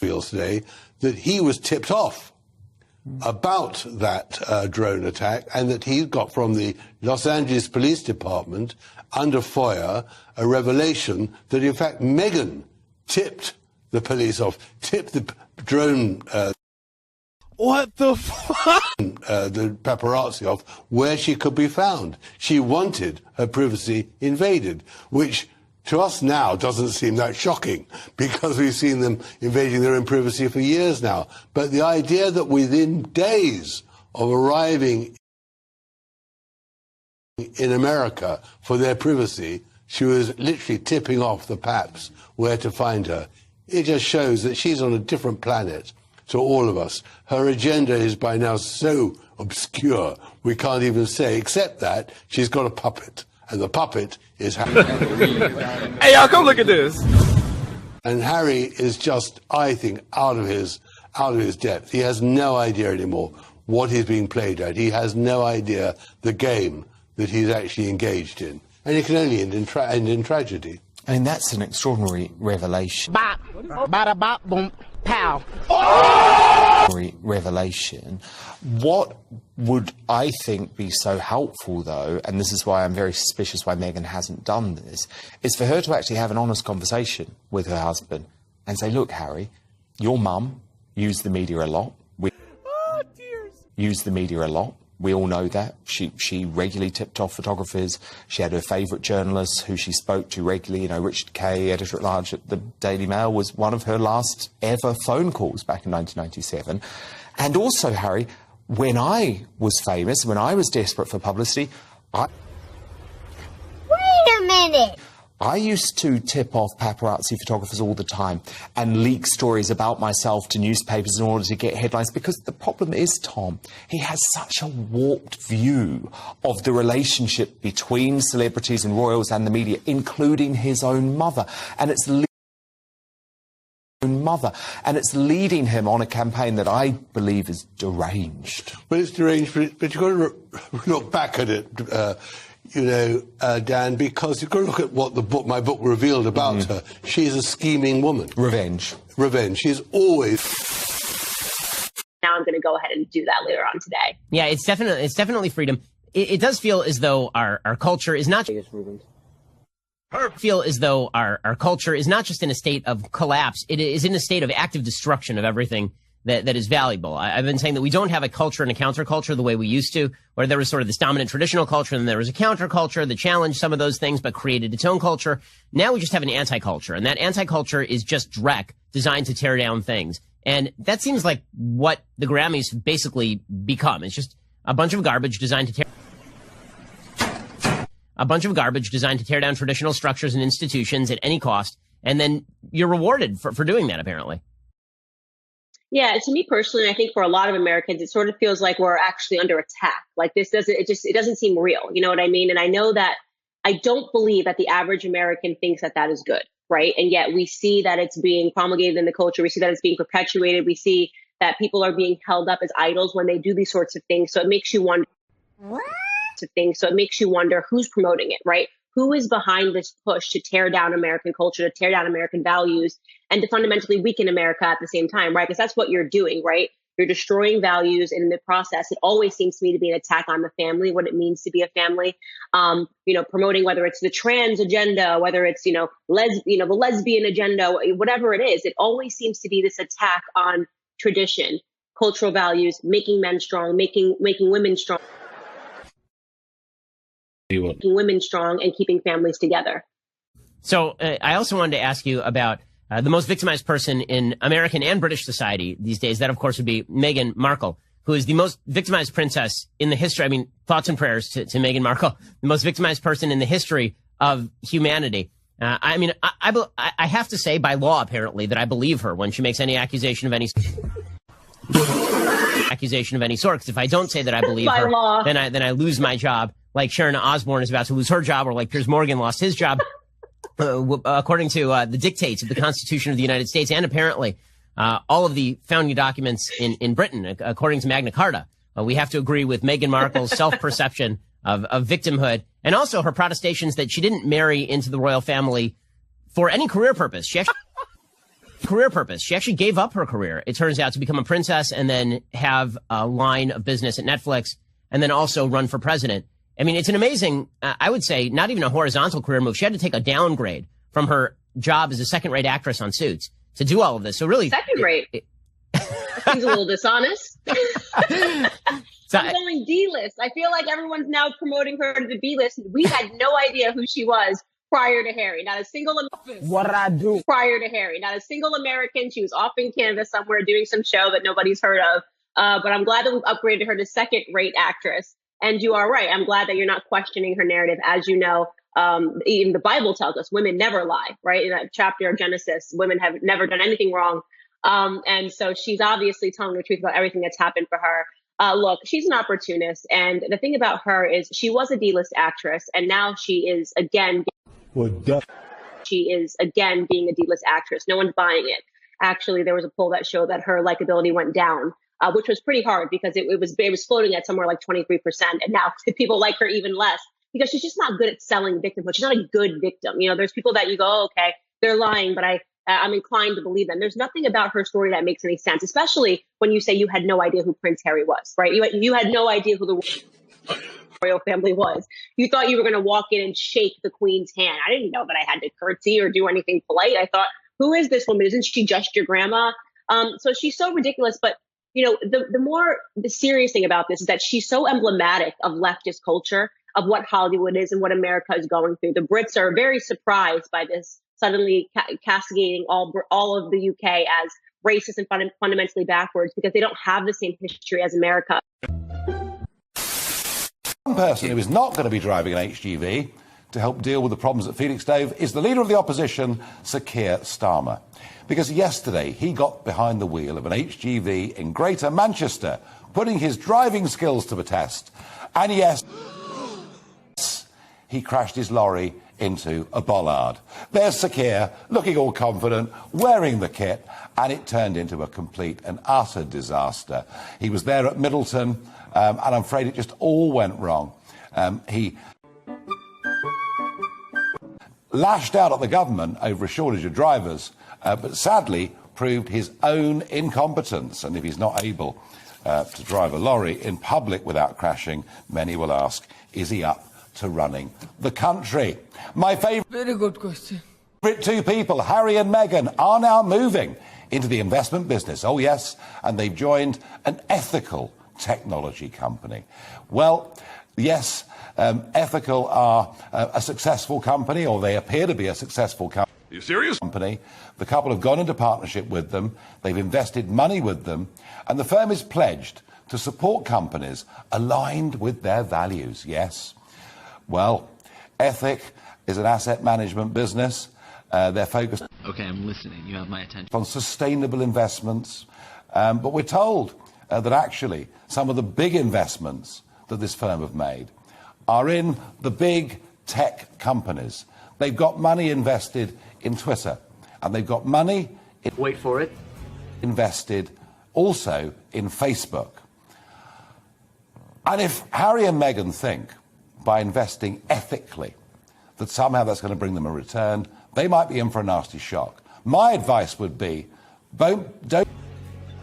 feels today that he was tipped off about that drone attack, and that he got from the Los Angeles Police Department under FOIA a revelation that in fact Meghan tipped the police off, tipped the drone what the fuck? The paparazzi off where she could be found. She wanted her privacy invaded, which to us now doesn't seem that shocking because we've seen them invading their own privacy for years now. But the idea that within days of arriving in America for their privacy, she was literally tipping off the paps where to find her, it just shows that she's on a different planet to all of us. Her agenda is by now so obscure we can't even say, except that she's got a puppet, and the puppet is Harry. Hey, y'all, come look at this. And Harry is just, I think, out of his depth. He has no idea anymore what he's being played at. He has no idea the game that he's actually engaged in. And it can only end in tragedy. I mean, that's an extraordinary revelation. Bop, bada bop, boom, pow. Revelation. What would I think be so helpful, though, and this is why I'm very suspicious why Meghan hasn't done this, is for her to actually have an honest conversation with her husband and say, look, Harry, your mum used the media a lot. Used the media a lot. We all know that. She regularly tipped off photographers. She had her favourite journalists who she spoke to regularly. You know, Richard Kay, editor-at-large at the Daily Mail, was one of her last ever phone calls back in 1997. And also, Harry, when I was famous, when I was desperate for publicity, Wait a minute! I used to tip off paparazzi photographers all the time and leak stories about myself to newspapers in order to get headlines, because the problem is, Tom, he has such a warped view of the relationship between celebrities and royals and the media, including his own mother. And it's leading him on a campaign that I believe is deranged. Well, it's deranged, but you've got to look back at it, Dan, because you've got to look at what my book revealed about her. She's a scheming woman. Revenge. She's always... Now I'm going to go ahead and do that later on today. Yeah, it's definitely freedom. It does feel as though our culture is not... our culture is not just in a state of collapse. It is in a state of active destruction of everything that is valuable. I've been saying that we don't have a culture and a counterculture the way we used to, where there was sort of this dominant traditional culture, and there was a counterculture that challenged some of those things but created its own culture. Now we just have an anti-culture, and that anti-culture is just dreck designed to tear down things. And that seems like what the Grammys have basically become. It's just a bunch of garbage designed to tear down traditional structures and institutions at any cost, and then you're rewarded for doing that, apparently. Yeah, to me personally, I think for a lot of Americans, it sort of feels like we're actually under attack. Like it doesn't seem real. You know what I mean? And I know that I don't believe that the average American thinks that that is good, right? And yet we see that it's being promulgated in the culture. We see that it's being perpetuated. We see that people are being held up as idols when they do these sorts of things. So it makes you wonder. So it makes you wonder who's promoting it, right? Who is behind this push to tear down American culture, to tear down American values, and to fundamentally weaken America at the same time, right? Because that's what you're doing, right? You're destroying values, and in the process, it always seems to me to be an attack on the family, what it means to be a family. Promoting whether it's the trans agenda, whether it's the lesbian agenda, whatever it is, it always seems to be this attack on tradition, cultural values, making men strong, making women strong. Making women strong and keeping families together. So I also wanted to ask you about the most victimized person in American and British society these days. That, of course, would be Meghan Markle, who is the most victimized princess in the history. I mean, thoughts and prayers to Meghan Markle, the most victimized person in the history of humanity. I have to say, by law, apparently, that I believe her when she makes any accusation of any sort. Because if I don't say that I believe her, then I lose my job. Like Sharon Osbourne is about to lose her job, or like Piers Morgan lost his job, according to the dictates of the Constitution of the United States, and apparently all of the founding documents in Britain, according to Magna Carta. We have to agree with Meghan Markle's self-perception of victimhood, and also her protestations that she didn't marry into the royal family for any career purpose. She actually career purpose. She actually gave up her career, it turns out, to become a princess and then have a line of business at Netflix and then also run for president. I mean, it's an amazing, I would say, not even a horizontal career move. She had to take a downgrade from her job as a second-rate actress on Suits to do all of this. So really... Second-rate? Seems a little dishonest. I'm going D-list. I feel like everyone's now promoting her to the B-list. We had no idea who she was prior to Harry. Not a single prior to Harry. Not a single American. She was off in Canada somewhere doing some show that nobody's heard of. But I'm glad that we've upgraded her to second-rate actress. And you are right. I'm glad that you're not questioning her narrative. As you know, even the Bible tells us women never lie, right? In that chapter of Genesis, women have never done anything wrong. And so she's obviously telling the truth about everything that's happened for her. Look, she's an opportunist. And the thing about her is she was a D-list actress, and now she is again being a D-list actress. No one's buying it. Actually, there was a poll that showed that her likability went down, which was pretty hard because it was floating at somewhere like 23%. And now people like her even less because she's just not good at selling victimhood. She's not a good victim. You know, there's people that you go, oh, okay, they're lying, but I'm inclined to believe them. There's nothing about her story that makes any sense, especially when you say you had no idea who Prince Harry was, right? You had no idea who the royal family was. You thought you were going to walk in and shake the Queen's hand. I didn't know that I had to curtsy or do anything polite. I thought, who is this woman? Isn't she just your grandma? So she's so ridiculous. But, you know, the serious thing about this is that she's so emblematic of leftist culture, of what Hollywood is and what America is going through. The Brits are very surprised by this suddenly castigating all of the UK as racist and fundamentally backwards because they don't have the same history as America. One person who is not going to be driving an HGV to help deal with the problems at Felixstowe is the leader of the opposition, Sir Keir Starmer. Because yesterday he got behind the wheel of an HGV in Greater Manchester, putting his driving skills to the test. And yes, he crashed his lorry into a bollard. There's Sir Keir, looking all confident, wearing the kit, and it turned into a complete and utter disaster. He was there at Middleton, and I'm afraid it just all went wrong. He lashed out at the government over a shortage of drivers, but sadly proved his own incompetence. And if he's not able to drive a lorry in public without crashing, many will ask, is he up to running the country? My favourite... Very good question. Two people, Harry and Meghan, are now moving into the investment business. Oh, yes, and they've joined an ethical technology company. Well, yes, Ethical are a successful company, or they appear to be a successful company. Are you serious? The couple have gone into partnership with them, they've invested money with them, and the firm is pledged to support companies aligned with their values. Yes. Well, Ethic is an asset management business. They're focused... Okay, I'm listening. You have my attention. ...on sustainable investments. But we're told that actually some of the big investments that this firm have made are in the big tech companies. They've got money invested in Twitter, and they've got money... Wait for it. ...invested also in Facebook. And if Harry and Meghan think, by investing ethically, that somehow that's going to bring them a return, they might be in for a nasty shock. My advice would be, don't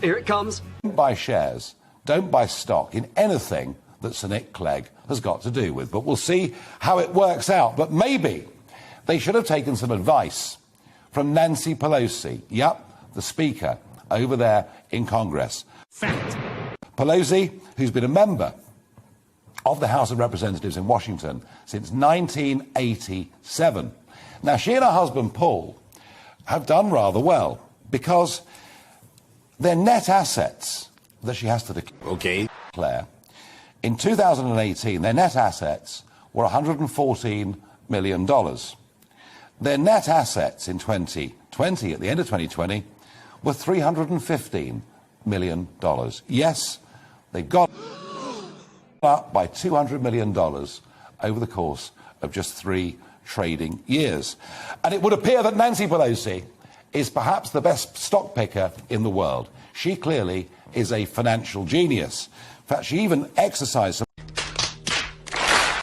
Here it comes. buy shares, don't buy stock in anything that Sir Nick Clegg has got to do with. But we'll see how it works out. But maybe they should have taken some advice from Nancy Pelosi, the Speaker, over there in Congress. Fact. Pelosi, who's been a member of the House of Representatives in Washington since 1987. Now, she and her husband, Paul, have done rather well because their net assets that she has to declare, in 2018, their net assets were $114 million. Their net assets in 2020, at the end of 2020, were $315 million. Yes, they got up by $200 million over the course of just 3 trading years. And it would appear that Nancy Pelosi is perhaps the best stock picker in the world. She clearly is a financial genius. In fact, she even exercised some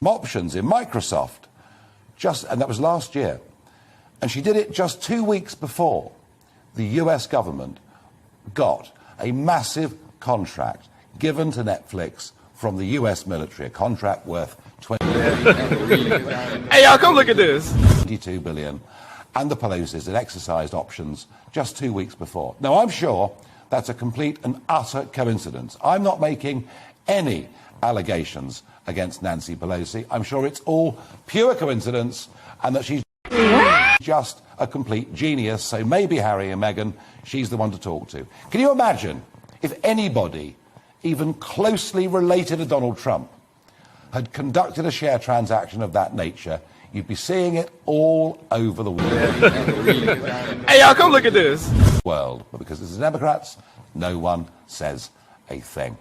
options in Microsoft, and that was last year. And she did it just 2 weeks before the US government got a massive contract given to Netflix from the US military, a contract worth Hey, y'all, come look at this. $22 billion, and the Pelosi's had exercised options just 2 weeks before. Now, I'm sure that's a complete and utter coincidence. I'm not making any allegations against Nancy Pelosi. I'm sure it's all pure coincidence and that she's just a complete genius. So maybe Harry and Meghan, she's the one to talk to. Can you imagine if anybody even closely related to Donald Trump had conducted a share transaction of that nature? You'd be seeing it all over the world. Hey, y'all, come look at this. But because it's the Democrats, no one says a thing.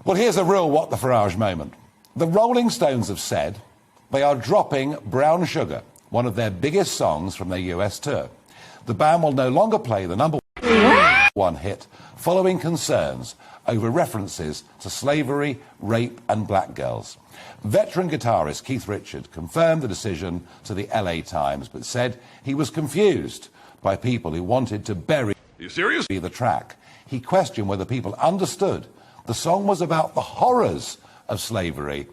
Well, here's a real what the Farage moment. The Rolling Stones have said they are dropping Brown Sugar, one of their biggest songs from their US tour. The band will no longer play the number one hit following concerns over references to slavery, rape and black girls. Veteran guitarist Keith Richards confirmed the decision to the LA Times, but said he was confused by people who wanted to bury the track. He questioned whether people understood the song was about the horrors of slavery